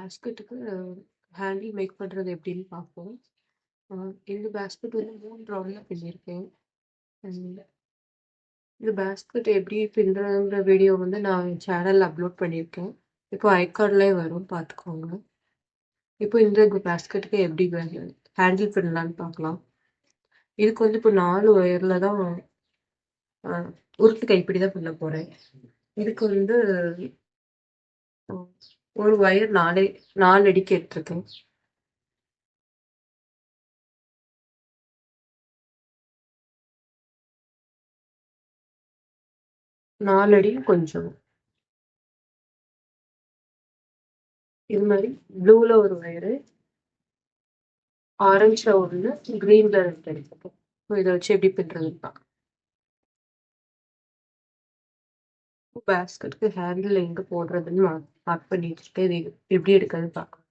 பேஸ்கெட்டுக்கு handle make பண்ணுறது எப்படின்னு பார்ப்போம். இந்த பேஸ்கெட் வந்து 3 ரவுண்டில் பின்னியிருக்கேன். இந்த பேஸ்கெட் எப்படி பின்னுறதுங்கிற வீடியோ வந்து நான் என் சேனலில் அப்லோட் பண்ணியிருக்கேன். இப்போ ஐகார்ட்லேயே வரும், பார்த்துக்கோங்க. இப்போ இந்த பேஸ்கெட்டுக்கு எப்படி ஹேண்டில் பண்ணலான்னு பார்க்கலாம். இதுக்கு வந்து இப்போ 4 ஒயரில் தான் உருட்டு கைப்பிடி தான் பண்ண போகிறேன். இதுக்கு வந்து ஒரு ஒயர் 4 அடிக்கு எடுத்திருக்கேன். நாலு அடியும் கொஞ்சம் இது மாதிரி ப்ளூல ஒரு ஒயரு, ஆரஞ்சுல ஒன்று, கிரீன்ல 2 எடுத்துருக்கேன். இதை வச்சு எப்படி பின்னுறதுன்னு பார்க்கலாம். பேஸ்கெட்டுக்கு ஹேண்டில் எங்கே போடுறதுன்னு மார்க் பண்ணி வச்சுருக்கேன். இது எப்படி எடுக்கிறதுன்னு பார்க்கலாம்.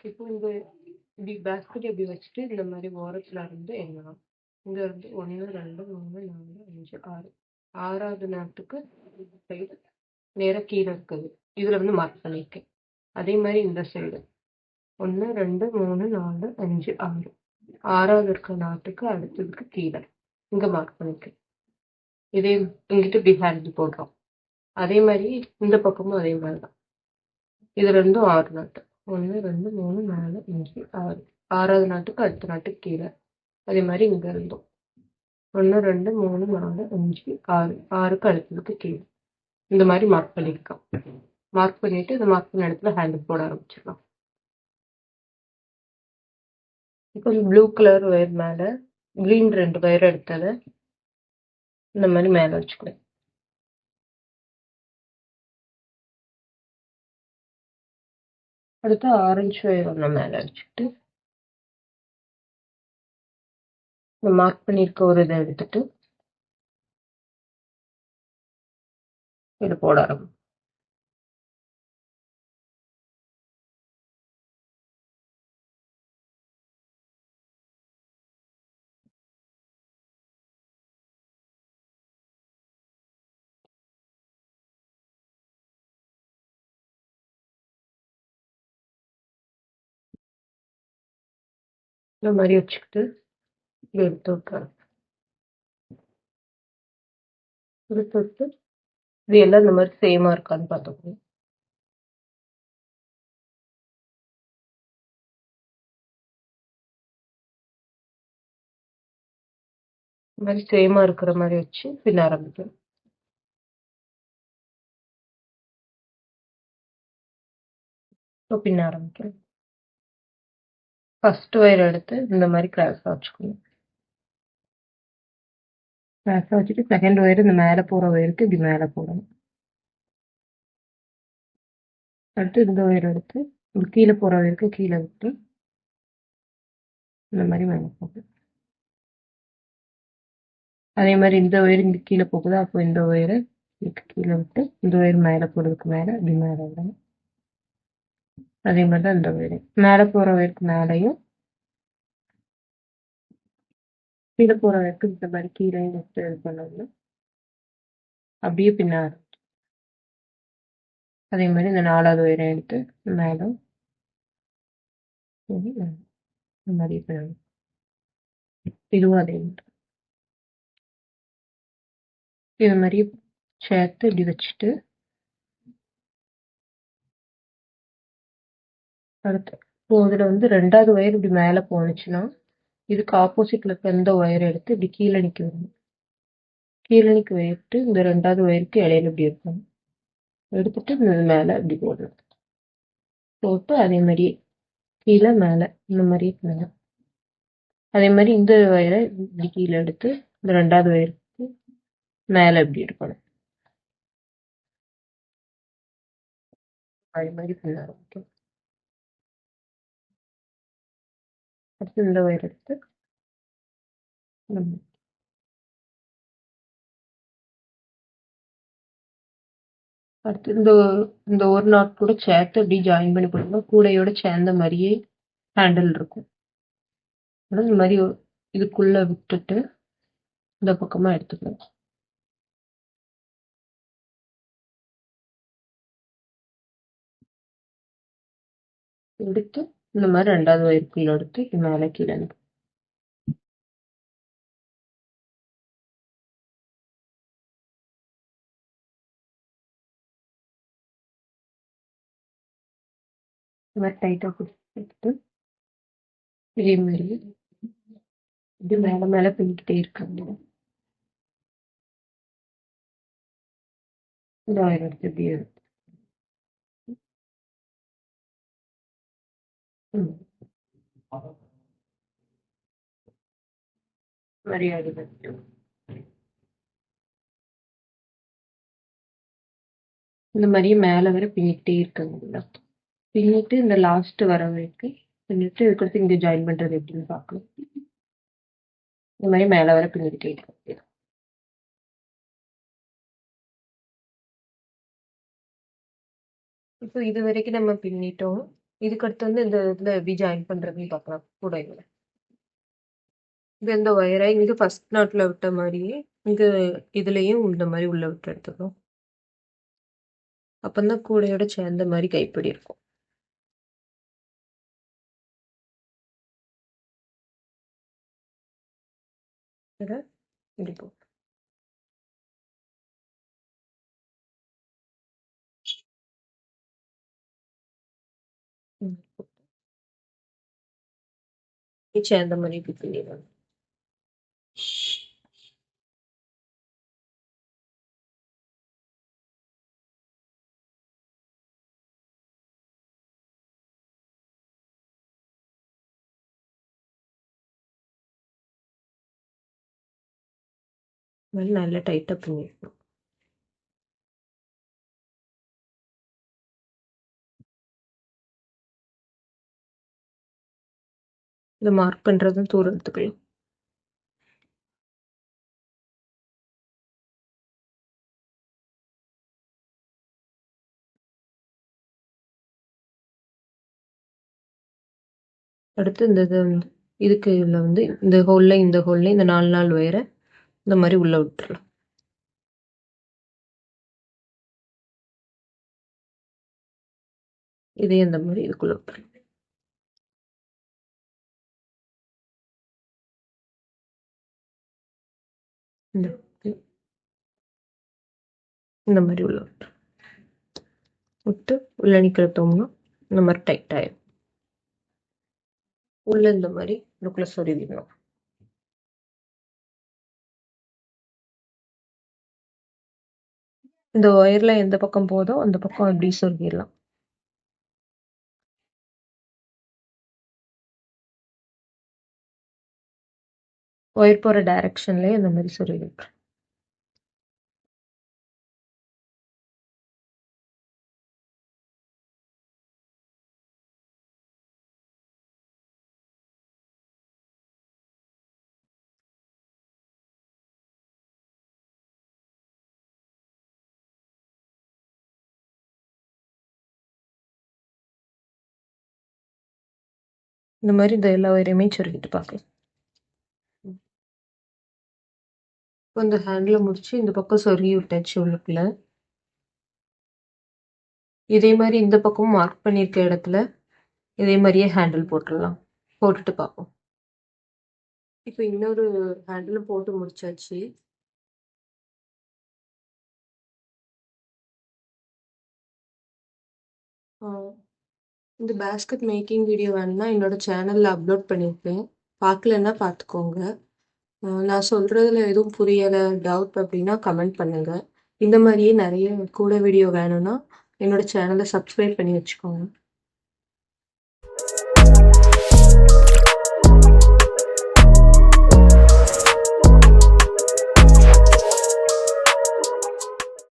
இப்போ இப்படி பேஸ்கெட் எப்படி வச்சுட்டு இந்த மாதிரி ஓரத்தில் இருந்து எண்ணலாம். இங்கே இருந்து 1 2 3 4 5 6 6வது நாட்டுக்கு சைடு நேராக கீழே இருக்குது. இதில் வந்து மார்க் பண்ணியிருக்கேன். அதே மாதிரி இந்த சைடு 1 2 3 4 5 6 6வது இருக்கிற நாட்டுக்கு அடுத்ததுக்கு கீழே இங்கே மார்க் பண்ணியிருக்கேன். இதே இங்கிட்ட இப்படி ஹேண்டில் போடுறோம். அதே மாதிரி இந்த பக்கமும் அதே மாதிரி தான். இதுல இருந்தும் 6 நாட்டு 1 2 3 4 5 6 6வது நாட்டுக்கு அடுத்த நாட்டுக்கு கீழே. அதே மாதிரி இங்க இருந்தும் 1 2 3 4 5 6 6க்கு அடுத்ததுக்கு கீழே இந்த மாதிரி மார்க் பண்ணிருக்கோம். மார்க் பண்ணிட்டு இந்த மார்க் பண்ண இடத்துல ஹேண்டில் போட ஆரம்பிச்சிடலாம். இப்போ ப்ளூ கலர் ஒயர் மேல கிரீன் 2 ஒயர் எடுத்தத இந்த மாதிரி மேல வச்சுக்கிறேன். அடுத்து ஆரஞ்சு ஒயர் ஒன்று மேல வச்சுக்கிட்டு இந்த மார்க் பண்ணியிருக்க ஒரு இதை எடுத்துட்டு இது போட ஆரம்பிக்கும். இந்த மாதிரி வச்சுக்கிட்டு இதை எடுத்து விட்டுறேன். எடுத்து விட்டு இது எல்லாம் இந்த மாதிரி சேமா இருக்கான்னு பார்த்துக்கணும். இந்த மாதிரி சேமா இருக்கிற மாதிரி வச்சு பின்ன ஆரம்பிக்கணும். இப்போ பின்ன ஆரம்பிக்கிறேன். ஃபர்ஸ்ட் ஒயர் எடுத்து இந்த மாதிரி கிராஸா வச்சுக்கணும். கிராஸா வச்சுட்டு செகண்ட் ஒயர் இந்த மேலே போகிற ஒயருக்கு இப்படி மேலே போடணும். அடுத்து இந்த ஒயர் எடுத்து இந்த கீழே போகிற ஒயருக்கு கீழே விட்டு இந்த மாதிரி மேலே போகும். அதே மாதிரி இந்த ஒயர் இங்கே கீழே போகுது, அப்போ இந்த ஒயரை இதுக்கு கீழே விட்டு இந்த ஒயர் மேலே போடுறதுக்கு மேலே இப்படி மேலே விடணும். அதே மாதிரி தான் இந்த ஒயர் மேலே போகிற ஒயருக்கு மேலேயும் கீழே போகிற ஒயருக்கு இந்த மாதிரி கீழே விட்டு இது பண்ணணும். அப்படியே பின்னாடி அதே மாதிரி இந்த 4வது ஒயரை எடுத்து மேலே இந்த மாதிரி பண்ணணும். இதுவும் அதே மாதிரி இது மாதிரி சேர்த்து இப்படி வச்சுட்டு அடுத்து இப்போ இதில் வந்து 2வது ஒயர் இப்படி மேலே போனுச்சுன்னா இதுக்கு ஆப்போசிட்ல இருக்க இந்த ஒயரை எடுத்து இப்படி கீழே நிற்க வரணும். கீழே நிற்க வைட்டு இந்த 2வது ஒயருக்கு இடையில இப்படி இருக்கணும். எடுத்துட்டு இந்த மேலே இப்படி போடணும். போட்டு அதே மாதிரி கீழே மேலே இந்த மாதிரி பண்ணணும். அதே மாதிரி இந்த ஒயரை இப்படி கீழே எடுத்து இந்த 2வது ஒயருக்கு மேலே இப்படி எடுக்கணும். அதே மாதிரி பண்ண ஆரம்பிக்கும். அடுத்து இந்த ஒயர் எடுத்து அடுத்து இந்த ஒரு நாட் கூட சேர்த்து அப்படி ஜாயின் பண்ணி போட்டோம்னா கூடையோட சேர்ந்த மாதிரியே ஹேண்டில் இருக்கும். இந்த மாதிரி இதுக்குள்ள விட்டுட்டு இந்த பக்கமா எடுத்துக்கலாம். எடுத்து இந்த மாதிரி 2வது ஒயருக்குள்ள எடுத்து இது மேலே கீழே அனுப்பு. இந்த மாதிரி டைட்டாக கொடுத்துட்டு இதே மாதிரி இது மேலே மேலே பின்னிக்கிட்டே இருக்காங்க. இந்த ஒயர் எடுத்து இப்படி எடுத்து மரியாதை பண்ணிட்டு இந்த மாதிரியே மேலே வர பின்னிக்கிட்டே இருக்காங்க. பின்னிட்டு இந்த லாஸ்ட் வர வரைக்கும் பின்னிட்டு இதுக்கடுத்து இங்கே ஜாயின் பண்ணுறது எப்படின்னு பார்க்கலாம். இந்த மாதிரி மேலே வர பின்னிக்கிட்டே இருக்காங்க. இப்போ இது வரைக்கும் நம்ம பின்னிட்டோம். இதுக்கடுத்து வந்து இந்த இதில் எப்படி ஜாயின் பண்ணுறதுன்னு பார்க்கலாம் கூடையில். இது இந்த ஒயரை இங்கே ஃபர்ஸ்ட் நாட்டில் விட்ட மாதிரியே இங்கே இதுலேயும் இந்த மாதிரி உள்ள விட்டு எடுத்துக்கணும். அப்போ தான் கூடையோட சேர்ந்த மாதிரி கைப்பிடி இருக்கும். இப்படி போ சேர்ந்த மாதிரி இப்படி பின்னிடணும். நல்ல டைட்டாக பின்னிடணும். இதை மார்க் பண்ணுறதும் தூரம் எடுத்துக்கலாம். அடுத்து இந்த இதை வந்து இதுக்கு இதில் வந்து இந்த ஹோலில் இந்த 4 ஒயரை இந்த மாதிரி உள்ளே விட்டுறலாம். இதே இந்த மாதிரி இதுக்குள்ளே விட்டுறலாம். இந்த மாதிரி உள்ள விட்டு உள்ள நிற்கிறோம்னா இந்த மாதிரி டைட் ஆயிடும். உள்ள இந்த மாதிரி இதுக்குள்ள சொருவிடணும். இந்த ஒயர்ல எந்த பக்கம் போதோ அந்த பக்கம் எப்படி சொருவிடலாம். ஒயர் போற டைரக்ஷன்லயே இந்த மாதிரி சொருவிடலாம். இந்த மாதிரி இந்த எல்லா ஒயரையுமே சொருகிட்டு பார்க்கலாம். இப்போ இந்த ஹேண்ட்ல முடிச்சு இந்த பக்கம் சொருகி விட்டாச்சு உள்ளுக்குள்ள. இதே மாதிரி இந்த பக்கம் மார்க் பண்ணியிருக்க இடத்துல இதே மாதிரியே ஹேண்டில் போட்டுடலாம். போட்டுட்டு பார்ப்போம். இப்போ இன்னொரு ஹேண்டில் போட்டு முடிச்சாச்சு. இந்த பேஸ்கெட் மேக்கிங் வீடியோ வேணும்னா என்னோட சேனலில் அப்லோட் பண்ணியிருப்பேன். பார்க்கலன்னா பார்த்துக்கோங்க. நான் சொல்கிறதுல எதுவும் புரியலை, டவுட் அப்படின்னா கமெண்ட் பண்ணுங்கள். இந்த மாதிரியே நிறைய கூட வீடியோ வேணும்னா என்னோட சேனலை சப்ஸ்கிரைப் பண்ணி வச்சுக்கோங்க.